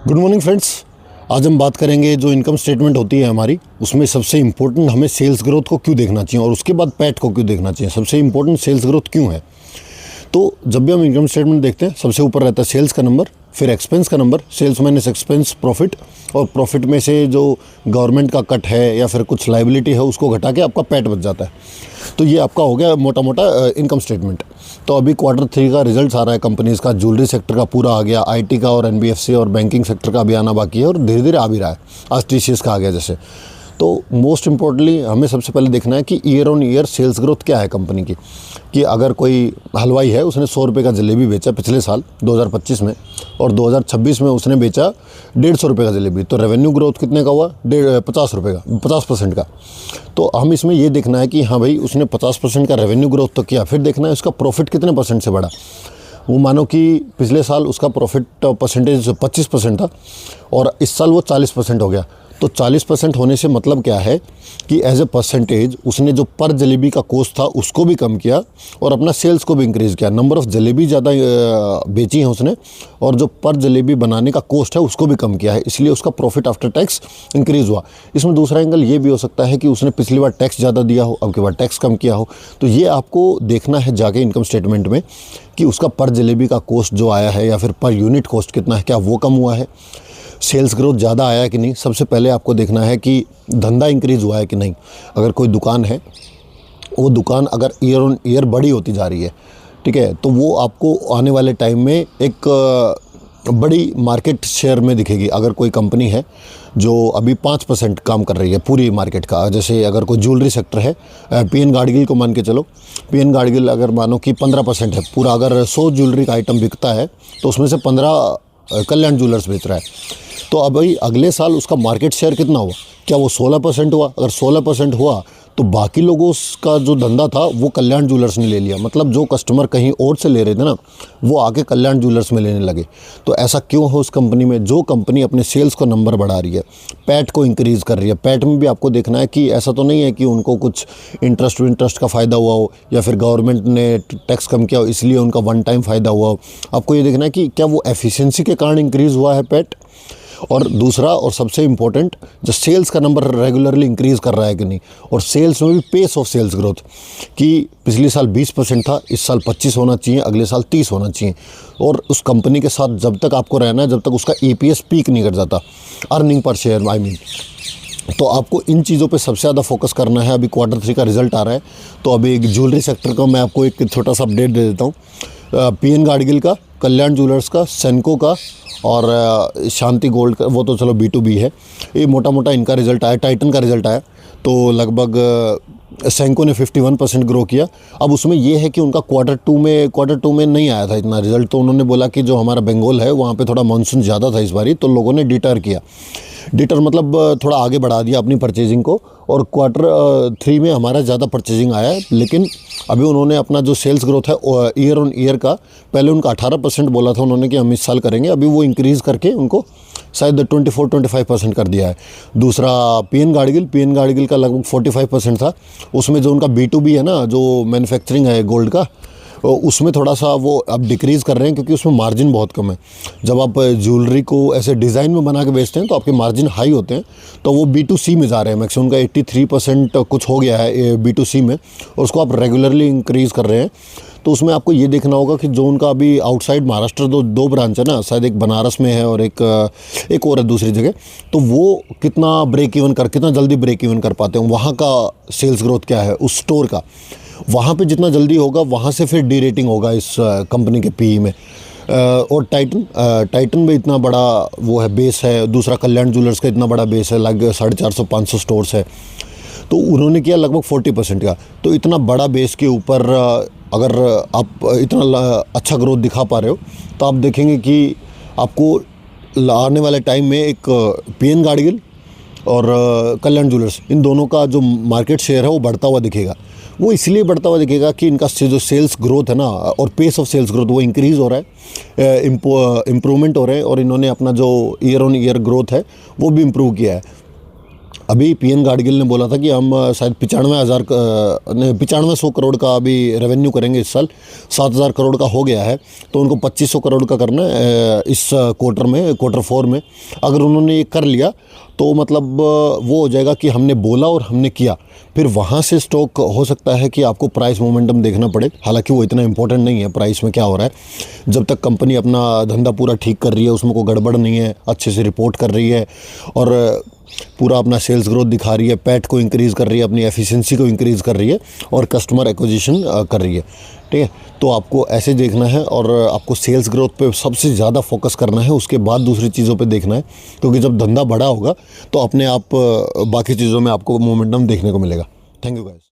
Good morning friends. आज हम बात करेंगे जो इनकम स्टेटमेंट होती है हमारी, उसमें सबसे इम्पोर्टेंट हमें सेल्स ग्रोथ को क्यों देखना चाहिए और उसके बाद पैट को क्यों देखना चाहिए। सबसे इम्पोर्टेंट सेल्स ग्रोथ क्यों है। तो जब भी हम इनकम स्टेटमेंट देखते हैं सबसे ऊपर रहता है सेल्स का नंबर, फिर एक्सपेंस का number, sales minus expense profit, और प्रॉफिट में से जो गवर्नमेंट का कट है या फिर कुछ लाइबिलिटी है उसको घटा के आपका पैट बच जाता है। तो ये आपका हो गया मोटा मोटा इनकम स्टेटमेंट। तो अभी Q3 का रिजल्ट आ रहा है कंपनीज़ का। ज्वेलरी सेक्टर का पूरा आ गया, आईटी का और एनबीएफसी और बैंकिंग सेक्टर का भी आना बाकी है और धीरे धीरे आ भी रहा है। आज टीसीएस का आ गया जैसे। तो मोस्ट इम्पोर्टेंटली हमें सबसे पहले देखना है कि year on year sales growth क्या है कंपनी की। कि अगर कोई हलवाई है, उसने 100 रुपये का जलेबी बेचा पिछले साल 2025 में और 2026 में उसने बेचा 150 रुपये का जलेबी, तो रेवेन्यू ग्रोथ कितने का हुआ? 50 रुपये का, 50% का। तो हम इसमें ये देखना है कि हाँ भाई उसने 50% का रेवेन्यू ग्रोथ तो किया, फिर देखना है उसका प्रॉफिट कितने % से बढ़ा। वो मानो कि पिछले साल उसका प्रॉफिट परसेंटेज 25% था और इस साल वो 40% हो गया। तो 40% होने से मतलब क्या है कि एज ए परसेंटेज उसने जो पर जलेबी का कॉस्ट था उसको भी कम किया और अपना सेल्स को भी इंक्रीज़ किया। नंबर ऑफ़ जलेबी ज़्यादा बेची है उसने और जो पर जलेबी बनाने का कॉस्ट है उसको भी कम किया है, इसलिए उसका प्रॉफिट आफ्टर टैक्स इंक्रीज़ हुआ। इसमें दूसरा एंगल ये भी हो सकता है कि उसने पिछली बार टैक्स ज़्यादा दिया हो, अब की बार टैक्स कम किया हो। तो ये आपको देखना है जाके इनकम स्टेटमेंट में कि उसका पर जलेबी का कॉस्ट जो आया है या फिर पर यूनिट कॉस्ट कितना है, क्या वो कम हुआ है, सेल्स ग्रोथ ज़्यादा आया है कि नहीं। सबसे पहले आपको देखना है कि धंधा इंक्रीज़ हुआ है कि नहीं। अगर कोई दुकान है, वो दुकान अगर ईयर ऑन ईयर बड़ी होती जा रही है, ठीक है, तो वो आपको आने वाले टाइम में एक बड़ी मार्केट शेयर में दिखेगी। अगर कोई कंपनी है जो अभी 5% काम कर रही है पूरी मार्केट का, जैसे अगर कोई ज्वेलरी सेक्टर है, पीएन गाडगिल को मान के चलो, पीएन गाडगिल अगर मानो कि 15% है पूरा, अगर 100 ज्वेलरी का आइटम बिकता है तो उसमें से 15 कल्याण ज्वेलर्स बेच रहा है। तो अब भाई अगले साल उसका मार्केट शेयर कितना हुआ? क्या वो 16% हुआ? अगर 16% हुआ तो बाकी लोगों का जो धंधा था वो कल्याण ज्वेलर्स ने ले लिया। मतलब जो कस्टमर कहीं और से ले रहे थे ना, वो आके कल्याण ज्वेलर्स में लेने लगे। तो ऐसा क्यों हो उस कंपनी में? जो कंपनी अपने सेल्स को नंबर बढ़ा रही है, पैट को इंक्रीज़ कर रही है। पैट में भी आपको देखना है कि ऐसा तो नहीं है कि उनको कुछ इंटरेस्ट का फ़ायदा हुआ हो या फिर गवर्नमेंट ने टैक्स कम किया हो इसलिए उनका वन टाइम फ़ायदा हुआ हो। आपको ये देखना है कि क्या वो एफिशिएंसी के कारण इंक्रीज़ हुआ है पैट। और दूसरा और सबसे इम्पोर्टेंट, जो सेल्स का नंबर रेगुलरली इंक्रीज़ कर रहा है कि नहीं। और सेल्स में भी पेस ऑफ सेल्स ग्रोथ, कि पिछले साल 20% था, इस साल 25 होना चाहिए, अगले साल 30 होना चाहिए। और उस कंपनी के साथ जब तक आपको रहना है जब तक उसका EPS पीक नहीं कर जाता, earning per share I mean. तो आपको इन चीज़ों पे सबसे ज़्यादा फोकस करना है। अभी Q3 का रिजल्ट आ रहा है, तो अभी एक ज्वेलरी सेक्टर का मैं आपको एक छोटा सा अपडेट दे देता हूँ। पीएन गाडगिल का, कल्याण ज्वेलर्स का, सेनको का और शांति गोल्ड का, वो तो चलो B2B है। ये मोटा मोटा इनका रिजल्ट आया। टाइटन का रिजल्ट आया तो लगभग सेंको ने 51% ग्रो किया। अब उसमें ये है कि उनका Q2 में नहीं आया था इतना रिजल्ट, तो उन्होंने बोला कि जो हमारा बंगाल है वहाँ पे थोड़ा मानसून ज़्यादा था इस बारी, तो लोगों ने डिटर किया। डिटर मतलब थोड़ा आगे बढ़ा दिया अपनी परचेजिंग को, और Q3 में हमारा ज़्यादा परचेजिंग आया है। लेकिन अभी उन्होंने अपना जो सेल्स ग्रोथ है ईयर ऑन ईयर का, पहले उनका 18% बोला था उन्होंने कि हम इस साल करेंगे, अभी वो इंक्रीज़ करके उनको शायद 24-25% कर दिया है। दूसरा पीएन गाडगिल का लगभग 45% था। उसमें जो उनका B2B है ना, जो मैन्युफैक्चरिंग है गोल्ड का, उसमें थोड़ा सा वो अब डिक्रीज़ कर रहे हैं क्योंकि उसमें मार्जिन बहुत कम है। जब आप ज्वेलरी को ऐसे डिज़ाइन में बना के बेचते हैं तो आपके मार्जिन हाई होते हैं, तो वो B2C में जा रहे हैं। मैक्सिमम उनका 83% कुछ हो गया है B2C में, और उसको आप रेगुलरली इंक्रीज़ कर रहे हैं। तो उसमें आपको ये देखना होगा कि जो उनका अभी आउटसाइड महाराष्ट्र दो ब्रांच है ना, शायद एक बनारस में है और एक और है दूसरी जगह, तो वो कितना जल्दी ब्रेक इवन कर पाते हैं, वहाँ का सेल्स ग्रोथ क्या है उस स्टोर का। वहाँ पे जितना जल्दी होगा वहाँ से फिर डी रेटिंग होगा इस कंपनी के PE में। और टाइटन में इतना बड़ा वो है, बेस है। दूसरा कल्याण ज्वेलर्स का इतना बड़ा बेस है, लगभग 450-500 स्टोर्स है। तो उन्होंने किया लगभग 40% का। तो इतना बड़ा बेस के ऊपर अगर आप इतना अच्छा ग्रोथ दिखा पा रहे हो, तो आप देखेंगे कि आपको आने वाले टाइम में एक पीएन गाडगिल और कल्याण ज्वेलर्स, इन दोनों का जो मार्केट शेयर है वो बढ़ता हुआ दिखेगा। वो इसलिए बढ़ता हुआ दिखेगा कि इनका जो सेल्स ग्रोथ है ना, और पेस ऑफ सेल्स ग्रोथ वो इंक्रीज़ हो रहा है, इम्प्रूवमेंट हो रहा है, और इन्होंने अपना जो ईयर ऑन ईयर ग्रोथ है वो भी इम्प्रूव किया है। अभी पीएन गाडगिल ने बोला था कि हम शायद 9500 करोड़ का अभी रेवेन्यू करेंगे इस साल, 7000 करोड़ का हो गया है, तो उनको 2500 करोड़ का करना है इस क्वार्टर में, क्वार्टर 4 में। अगर उन्होंने ये कर लिया तो मतलब वो हो जाएगा कि हमने बोला और हमने किया। फिर वहाँ से स्टॉक हो सकता है कि आपको प्राइस मोमेंटम देखना पड़े, हालांकि वो इतना इंपॉर्टेंट नहीं है प्राइस में क्या हो रहा है। जब तक कंपनी अपना धंधा पूरा ठीक कर रही है, उसमें कोई गड़बड़ नहीं है, अच्छे से रिपोर्ट कर रही है और पूरा अपना सेल्स ग्रोथ दिखा रही है, पैट को इंक्रीज़ कर रही है, अपनी एफिशिएंसी को इंक्रीज़ कर रही है और कस्टमर एक्विजिशन कर रही है, ठीक है। तो आपको ऐसे देखना है और आपको सेल्स ग्रोथ पे सबसे ज़्यादा फोकस करना है, उसके बाद दूसरी चीज़ों पे देखना है, क्योंकि जब धंधा बड़ा होगा तो अपने आप बाकी चीज़ों में आपको मोमेंटम देखने को मिलेगा। Thank you guys.